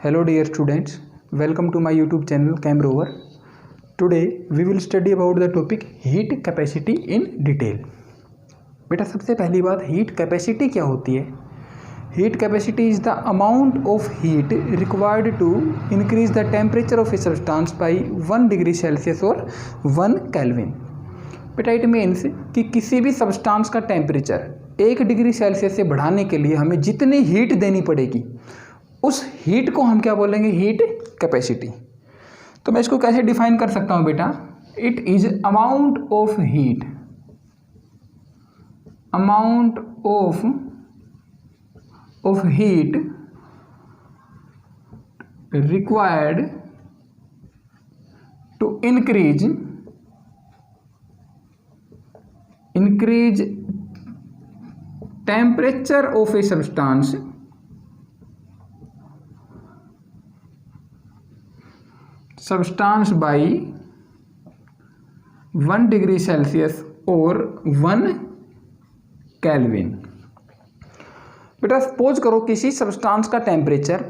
Hello dear students, welcome to my YouTube channel CamRover. Today we will study about the topic heat capacity in detail. बेटा सबसे पहली बात heat capacity क्या होती है? Heat capacity is the amount of heat required to increase the temperature of a substance by 1 degree Celsius और 1 kelvin. बेटा it means कि किसी भी सब्सटेंस का टेम्परेचर 1 डिग्री सेल्सियस से बढ़ाने के लिए हमें जितनी हीट देनी पड़ेगी उस हीट को हम क्या बोलेंगे? Heat capacity. तो मैं इसको कैसे डिफाइन कर सकता हूं बेटा? It is amount of heat required to increase temperature of a substance by 1 degree Celsius और 1 केल्विन. बेटा सपोज करो किसी सब्सटेंस का टेम्परेचर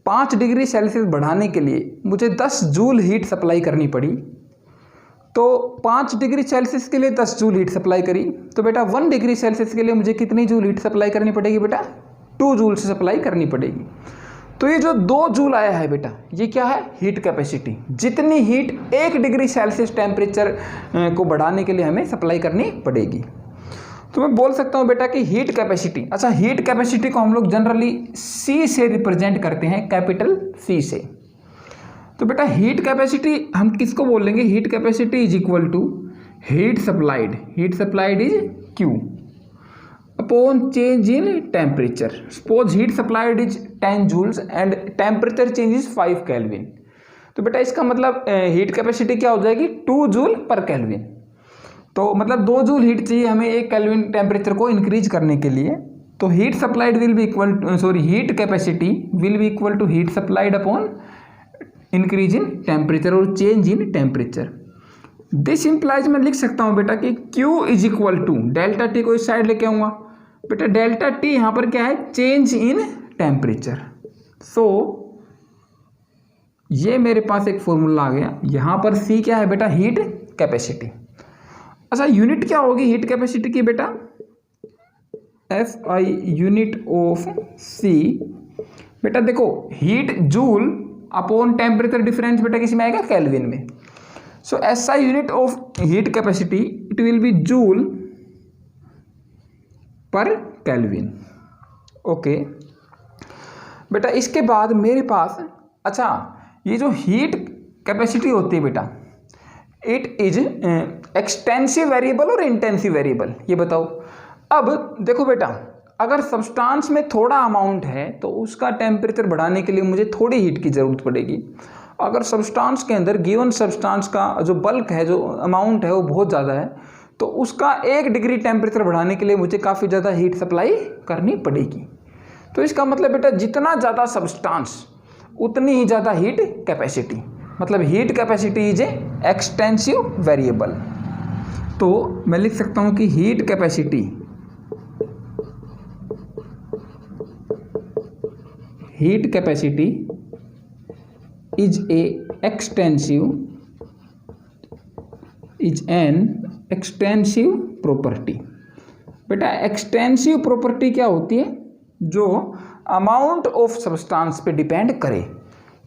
5 डिग्री सेल्सियस बढ़ाने के लिए मुझे 10 जूल हीट सप्लाई करनी पड़ी. तो 5 डिग्री सेल्सियस के लिए 10 जूल हीट सप्लाई करी, तो बेटा 1 डिग्री सेल्सियस के लिए मुझे कितनी जूल हीट सप्लाई करनी पड़ेगी? बेटा 2 जूल से सप्लाई करनी पड़ेगी. तो ये जो 2 जूल आया है बेटा, ये क्या है? Heat capacity. जितनी हीट 1 डिग्री सेल्सियस टेम्परेचर को बढ़ाने के लिए हमें सप्लाई करनी पड़ेगी. तो मैं बोल सकता हूँ बेटा कि हीट कैपेसिटी. अच्छा, हीट कैपेसिटी को हम लोग जनरली सी से रिप्रेजेंट करते हैं, कैपिटल सी से. तो बेटा हीट कैपेसिटी हम किसको बोलेंगे? Heat capacity is equal to heat supplied is Q upon change in temperature. Suppose heat supplied is 10 joules and temperature change is 5 Kelvin. तो बेटा इसका मतलब हीट कैपेसिटी क्या हो जाएगी? 2 जूल पर केल्विन. तो मतलब 2 जूल हीट चाहिए हमें 1 केल्विन टेम्परेचर को इंक्रीज करने के लिए. तो heat supplied will be equal heat capacity will be equal to heat supplied upon increase in temperature और change in temperature. This implies मैं लिख सकता हूँ बेटा कि Q is equal to delta T को इस साइड लेके आऊँगा. बेटा डेल्टा टी यहाँ पर क्या है? Change in temperature. सो ये मेरे पास एक फॉर्मूला आ गया. यहाँ पर C क्या है बेटा? Heat capacity. अच्छा, यूनिट क्या होगी हीट कैपेसिटी की बेटा? SI unit of C. बेटा देखो heat joule upon temperature difference बेटा किस में आएगा? केल्विन में. So SI unit of heat capacity it will be joule पर केल्विन. ओके बेटा, इसके बाद मेरे पास अच्छा ये जो हीट कैपेसिटी होती है बेटा, इट इज एक्सटेंसिव वेरिएबल और इंटेंसिव वेरिएबल, ये बताओ. अब देखो बेटा, अगर सब्सटेंस में थोड़ा अमाउंट है तो उसका टेम्परेचर बढ़ाने के लिए मुझे थोड़ी हीट की ज़रूरत पड़ेगी. अगर सब्सटेंस के अंदर गिवन सब्सटेंस का जो बल्क है, जो अमाउंट है वो बहुत ज़्यादा है, तो उसका 1 डिग्री टेम्परेचर बढ़ाने के लिए मुझे काफ़ी ज़्यादा हीट सप्लाई करनी पड़ेगी. तो इसका मतलब बेटा जितना ज़्यादा सब्सटेंस उतनी ही ज़्यादा हीट कैपेसिटी. मतलब heat capacity is a extensive variable. तो मैं लिख सकता हूँ कि heat capacity is an extensive property. बेटा एक्सटेंसिव प्रॉपर्टी क्या होती है? जो अमाउंट ऑफ सब्सटेंस पे डिपेंड करे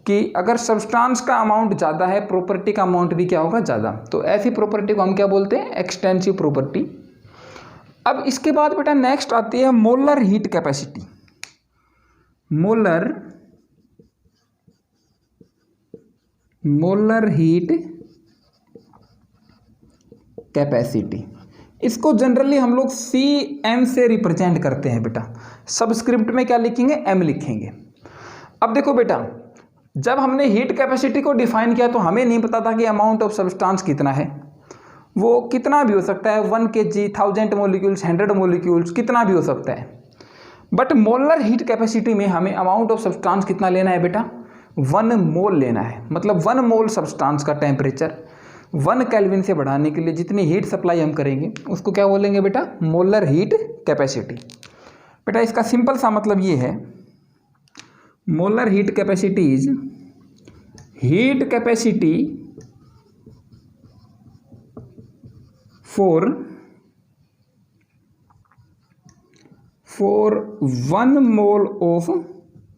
कि अगर सब्सटेंस का अमाउंट ज़्यादा है, प्रॉपर्टी का अमाउंट भी क्या होगा? ज़्यादा. तो ऐसी प्रॉपर्टी को हम क्या बोलते हैं? Extensive property. अब इसके बाद बेटा नेक्स्ट आती है molar heat capacity. Molar heat capacity. इसको जनरली हम लोग CM से रिप्रेजेंट करते हैं बेटा. सबस्क्रिप्ट में क्या लिखेंगे? M लिखेंगे. अब देखो बेटा, जब हमने हीट कैपेसिटी को डिफाइन किया तो हमें नहीं पता था कि अमाउंट ऑफ सब्सटेंस कितना है. वो कितना भी हो सकता है, 1 kg, 1000 मोलिक्यूल्स, 100 मोलिक्यूल्स, कितना भी हो सकता है. बट मोलर हीट कैपेसिटी में हमें अमाउंट ऑफ सब्सटेंस कितना लेना है बेटा? 1 मोल लेना है. मतलब 1 मोल सब्सटेंस का टेम्परेचर 1 केल्विन से बढ़ाने के लिए जितनी हीट सप्लाई हम करेंगे उसको क्या बोलेंगे बेटा? Molar heat capacity. बेटा इसका सिंपल सा मतलब ये है, molar heat capacity is heat capacity for 1 mole of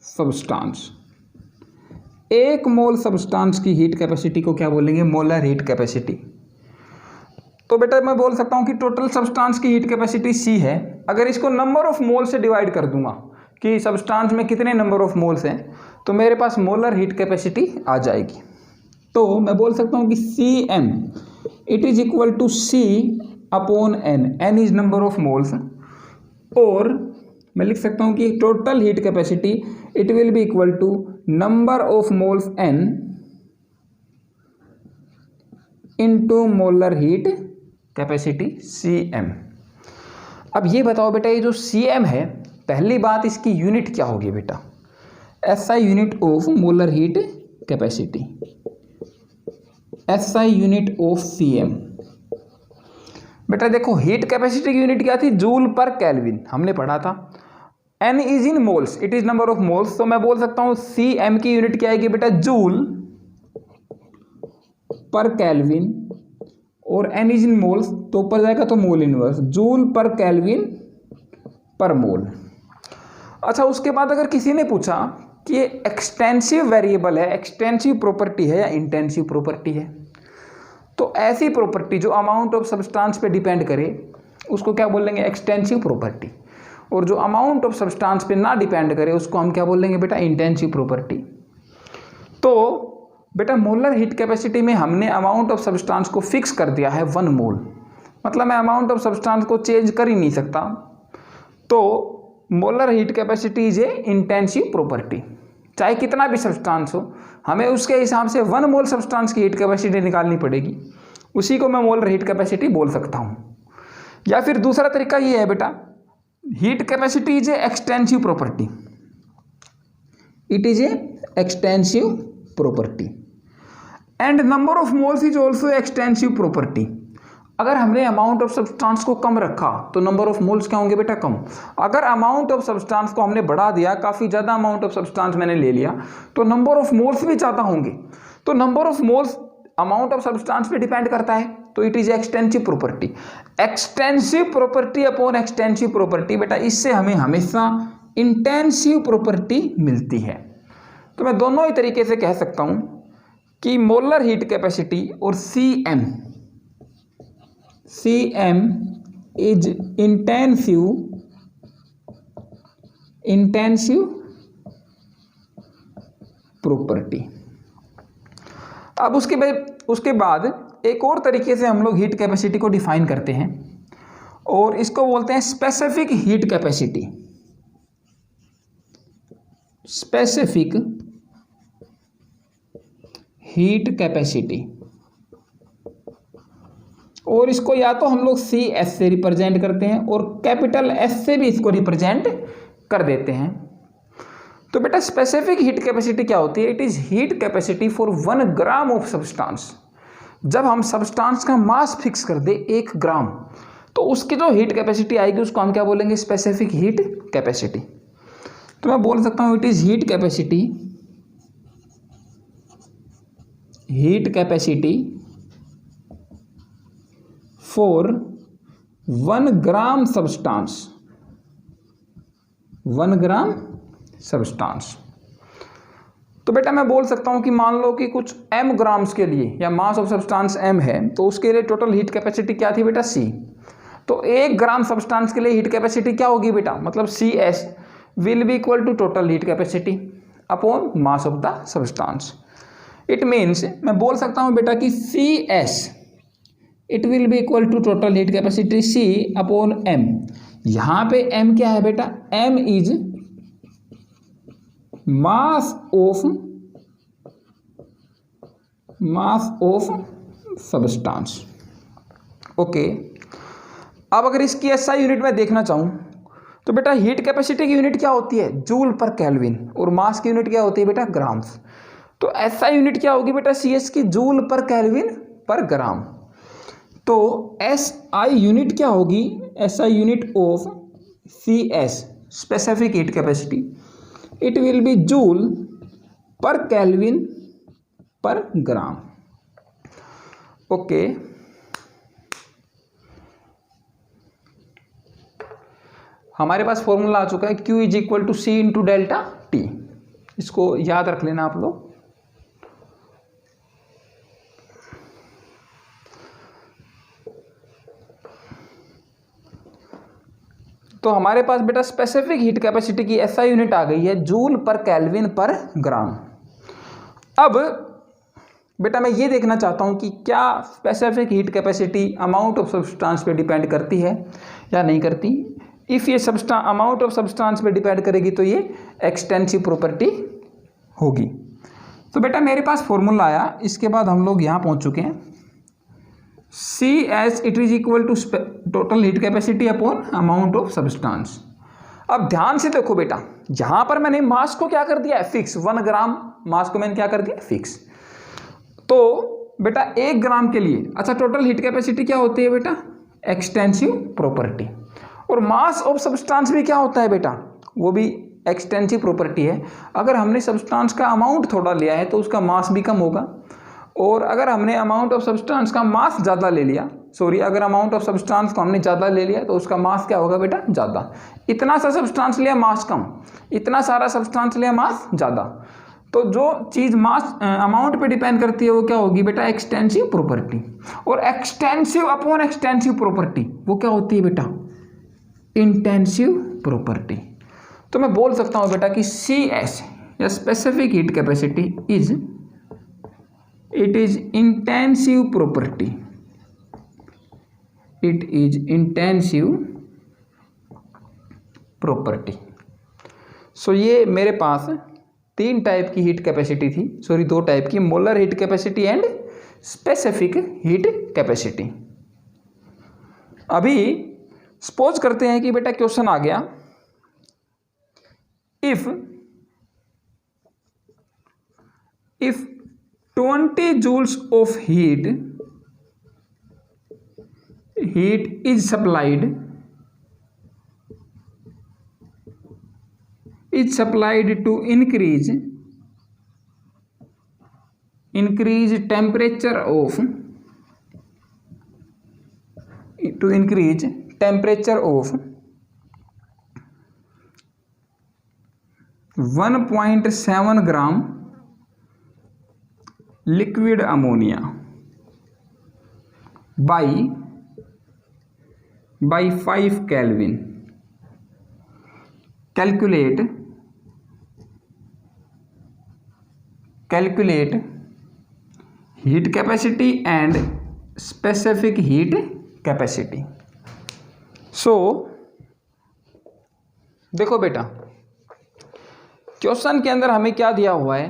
substance. 1 mole substance की हीट कैपेसिटी को क्या बोलेंगे? Molar heat capacity. तो बेटा मैं बोल सकता हूँ कि टोटल सब्सटेंस की हीट कैपेसिटी C है। अगर इसको नंबर ऑफ मोल से डिवाइड कर दूंगा कि सब्सटेंस में कितने नंबर ऑफ मोल्स हैं, तो मेरे पास मोलर हीट कैपेसिटी आ जाएगी। तो मैं बोल सकता हूँ कि CM it is equal to C upon N। N is number of moles. और मैं लिख सकता हूँ कि total heat capacity it will be equal to number of moles N into molar heat capacity CM। अब ये बताओ बेटा, ये जो CM है, पहली बात इसकी यूनिट क्या होगी बेटा? SI unit of molar heat capacity, SI unit of CM। बेटा देखो, हीट कैपेसिटी की यूनिट क्या थी? जूल पर केल्विन, हमने पढ़ा था। N is in moles, it is number of moles. तो मैं बोल सकता हूं CM की यूनिट क्या आएगी बेटा? Joule per kelvin. और N इज इन मोल्स तो ऊपर जाएगा तो mole inverse, joule per kelvin पर मोल। अच्छा, उसके बाद अगर किसी ने पूछा कि ये एक्सटेंसिव वेरिएबल है, एक्सटेंसिव प्रॉपर्टी है या इंटेंसिव प्रॉपर्टी है, तो ऐसी प्रॉपर्टी जो अमाउंट ऑफ सब्सटेंस पे डिपेंड करे उसको क्या बोलेंगे? Extensive property. और जो अमाउंट ऑफ सब्सटेंस पे ना डिपेंड करे उसको हम क्या बोलेंगे बेटा? Intensive property. तो बेटा मोलर हीट कैपेसिटी में हमने अमाउंट ऑफ सब्सटेंस को फिक्स कर दिया है 1 मोल, मतलब मैं अमाउंट ऑफ सब्सटेंस को चेंज कर ही नहीं सकता। तो molar heat capacity is a intensive property. चाहे कितना भी सब्सटेंस हो, हमें उसके हिसाब से 1 मोल सब्सटेंस की हीट कैपेसिटी निकालनी पड़ेगी, उसी को मैं मोलर हीट कैपेसिटी बोल सकता हूँ। या फिर दूसरा तरीका ये है बेटा, heat capacity is a extensive property, it is a extensive property and number of moles is also extensive property. अगर हमने अमाउंट ऑफ सब्सटेंस को कम रखा तो नंबर ऑफ मोल्स क्या होंगे बेटा? कम। अगर अमाउंट ऑफ सब्सटेंस को हमने बढ़ा दिया, काफ़ी ज़्यादा अमाउंट ऑफ सब्सटेंस मैंने ले लिया, तो नंबर ऑफ मोल्स भी ज़्यादा होंगे। तो number of moles amount of substance पे डिपेंड करता है, तो it is extensive property. Extensive property upon extensive property बेटा, इससे हमें हमेशा इंटेंसिव प्रॉपर्टी मिलती है। तो मैं दोनों ही तरीके से कह सकता हूं कि मोलर हीट कैपेसिटी और CM इज इंटेंसिव प्रॉपर्टी। अब उसके बाद एक और तरीके से हम लोग हीट कैपेसिटी को डिफाइन करते हैं और इसको बोलते हैं specific heat capacity. Specific heat capacity, और इसको या तो हम लोग CS से रिप्रेजेंट करते हैं और कैपिटल S से भी इसको रिप्रेजेंट कर देते हैं। तो बेटा स्पेसिफिक हीट कैपेसिटी क्या होती है? It is heat capacity for 1 gram of substance. जब हम सब्सटेंस का मास फिक्स कर दे 1 ग्राम, तो उसकी जो हीट कैपेसिटी आएगी उसको हम क्या बोलेंगे? Specific heat capacity. तो मैं बोल सकता हूं it is heat capacity for 1 gram substance, 1 gram substance. तो बेटा मैं बोल सकता हूं कि मान लो कि कुछ m ग्राम्स के लिए या मास ऑफ सब्सटेंस m है, तो उसके लिए टोटल हीट कैपेसिटी क्या थी बेटा? C। तो 1 ग्राम सब्सटेंस के लिए हीट कैपेसिटी क्या होगी बेटा? मतलब CS will be equal to total heat capacity upon mass of the substance. It means मैं बोल सकता हूं बेटा कि CS it will be equal to total heat capacity C upon M। यहां पे M क्या है बेटा? M is mass of substance. Okay, अब अगर इसकी SI यूनिट में देखना चाहूं तो बेटा हीट कैपेसिटी की यूनिट क्या होती है? Joule per kelvin. और मास की यूनिट क्या होती है बेटा? ग्राम्स। तो SI यूनिट क्या होगी बेटा? CS की जूल पर केल्विन पर ग्राम। तो SI यूनिट क्या होगी? SI unit of CS specific heat capacity it will B joule per kelvin per gram. Okay, हमारे पास फॉर्मूला आ चुका है Q is equal to C into delta T। इसको याद रख लेना आप लोग। तो हमारे पास बेटा स्पेसिफिक हीट कैपेसिटी की SI यूनिट आ गई है जूल पर केल्विन पर ग्राम। अब बेटा मैं ये देखना चाहता हूँ कि क्या specific heat capacity amount of substance पे डिपेंड करती है या नहीं करती। इफ़ ये अमाउंट ऑफ सब्सटेंस पे डिपेंड करेगी तो ये एक्सटेंसिव प्रॉपर्टी होगी। तो बेटा मेरे पास फॉर्मूला आया, इसके बाद हम लोग यहाँ पहुँच चुके हैं। CS it is equal to total heat capacity upon amount of substance. अब ध्यान से देखो बेटा, यहाँ पर मैंने मास को क्या कर दिया है फिक्स, 1 ग्राम मास को मैंने क्या कर दिया फिक्स। तो बेटा 1 ग्राम के लिए अच्छा टोटल हीट कैपेसिटी क्या होती है बेटा, एक्सटेंसिव प्रॉपर्टी। और मास ऑफ सब्सटेंस भी क्या होता है बेटा, वो भी एक्सटेंसिव प्रॉपर्टी है। अगर हमने सब्सटेंस का अमाउंट थोड़ा लिया है तो उसका मास भी कम होगा, और अगर हमने अमाउंट ऑफ सब्सटेंस का मास ज़्यादा ले लिया, अगर अमाउंट ऑफ सब्सटेंस को हमने ज़्यादा ले लिया तो उसका मास क्या होगा बेटा ज़्यादा। इतना सा सब्सटेंस लिया मास कम, इतना सारा सब्सटेंस लिया मास ज़्यादा। तो जो चीज़ मास अमाउंट पे डिपेंड करती है वो क्या होगी बेटा, एक्सटेंसिव प्रॉपर्टी। और एक्सटेंसिव अपॉन एक्सटेंसिव प्रॉपर्टी वो क्या होती है बेटा, इंटेंसिव प्रॉपर्टी। तो मैं बोल सकता हूँ बेटा कि CS या specific heat capacity it is intensive property, it is intensive property। सो ये मेरे पास 3 टाइप की हीट कैपेसिटी थी, 2 टाइप की, molar heat capacity and specific heat capacity. अभी सपोज करते हैं कि बेटा क्वेश्चन आ गया, if 20 joules of heat is supplied to increase temperature of 1.7 gram liquid ammonia by 5 Kelvin. Calculate heat capacity and specific heat capacity। सो देखो बेटा question के अंदर हमें क्या दिया हुआ है,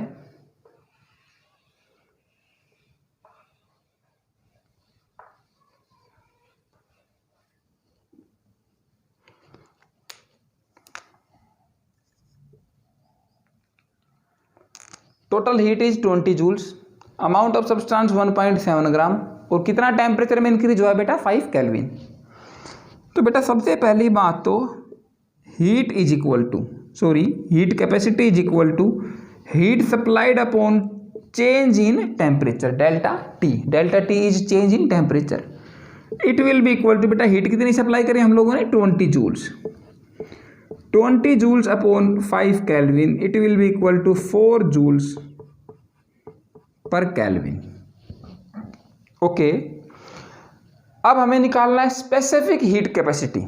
total heat is 20 joules, amount of substance 1.7 gram, और कितना टेम्परेचर में इंक्रीज हुआ है बेटा 5 केल्विन। तो बेटा सबसे पहली बात तो heat capacity is equal to heat supplied upon change in temperature delta T is change in temperature. It will be equal to बेटा हीट कितनी सप्लाई करें हम लोगों ने 20 joules upon 5 kelvin, it will be equal to 4 joules per kelvin. Okay, अब हमें निकालना है स्पेसिफिक हीट कैपेसिटी।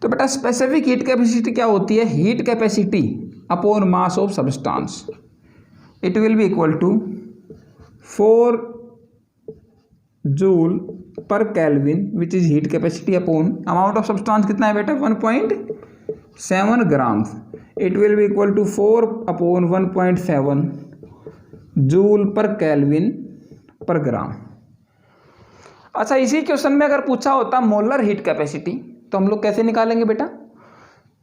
तो बेटा स्पेसिफिक हीट कैपेसिटी क्या होती है, heat capacity upon mass of substance. It will be equal to 4 joule per kelvin which is heat capacity upon amount of substance कितना है बेटा 1.7 grams. It will be equal to 4 upon 1.7 joule per kelvin per gram. अच्छा, इसी question में अगर पूछा होता molar heat capacity तो हम लोग कैसे निकालेंगे बेटा,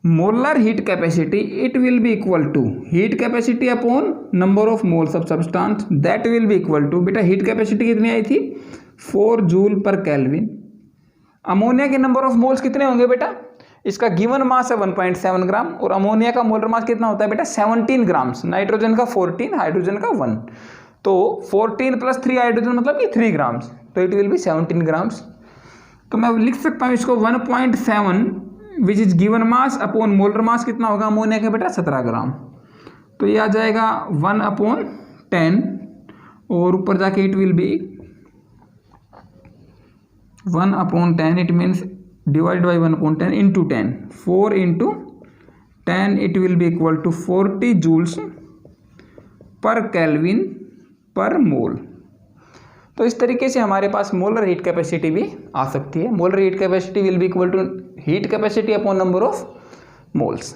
molar heat capacity it will be equal to heat capacity upon number of moles of substance, that will be equal to बेटा हीट कैपेसिटी कितनी आई थी 4 जूल पर केल्विन। अमोनिया के नंबर ऑफ मोल्स कितने होंगे बेटा, इसका गिवन मास है 1.7 ग्राम और अमोनिया का मोलर मास कितना होता है बेटा 17 ग्राम्स, नाइट्रोजन का 14, हाइड्रोजन का 1, तो 14 + 3 हाइड्रोजन मतलब कि 3 ग्राम्स, तो इट विल बी 17 ग्राम्स। तो मैं लिख सकता हूँ इसको 1.7 which is given mass upon molar mass कितना होगा अमोनिया का बेटा 17 ग्राम, तो ये आ जाएगा 1/10 और ऊपर जाके it will B 1/10, it means divided by 1/10 into 10, 4 into 10, it will be equal to 40 joules per Kelvin per mole। तो इस तरीके से हमारे पास मोलर हीट कैपेसिटी भी आ सकती है। Molar heat capacity will be equal to heat capacity upon number of moles.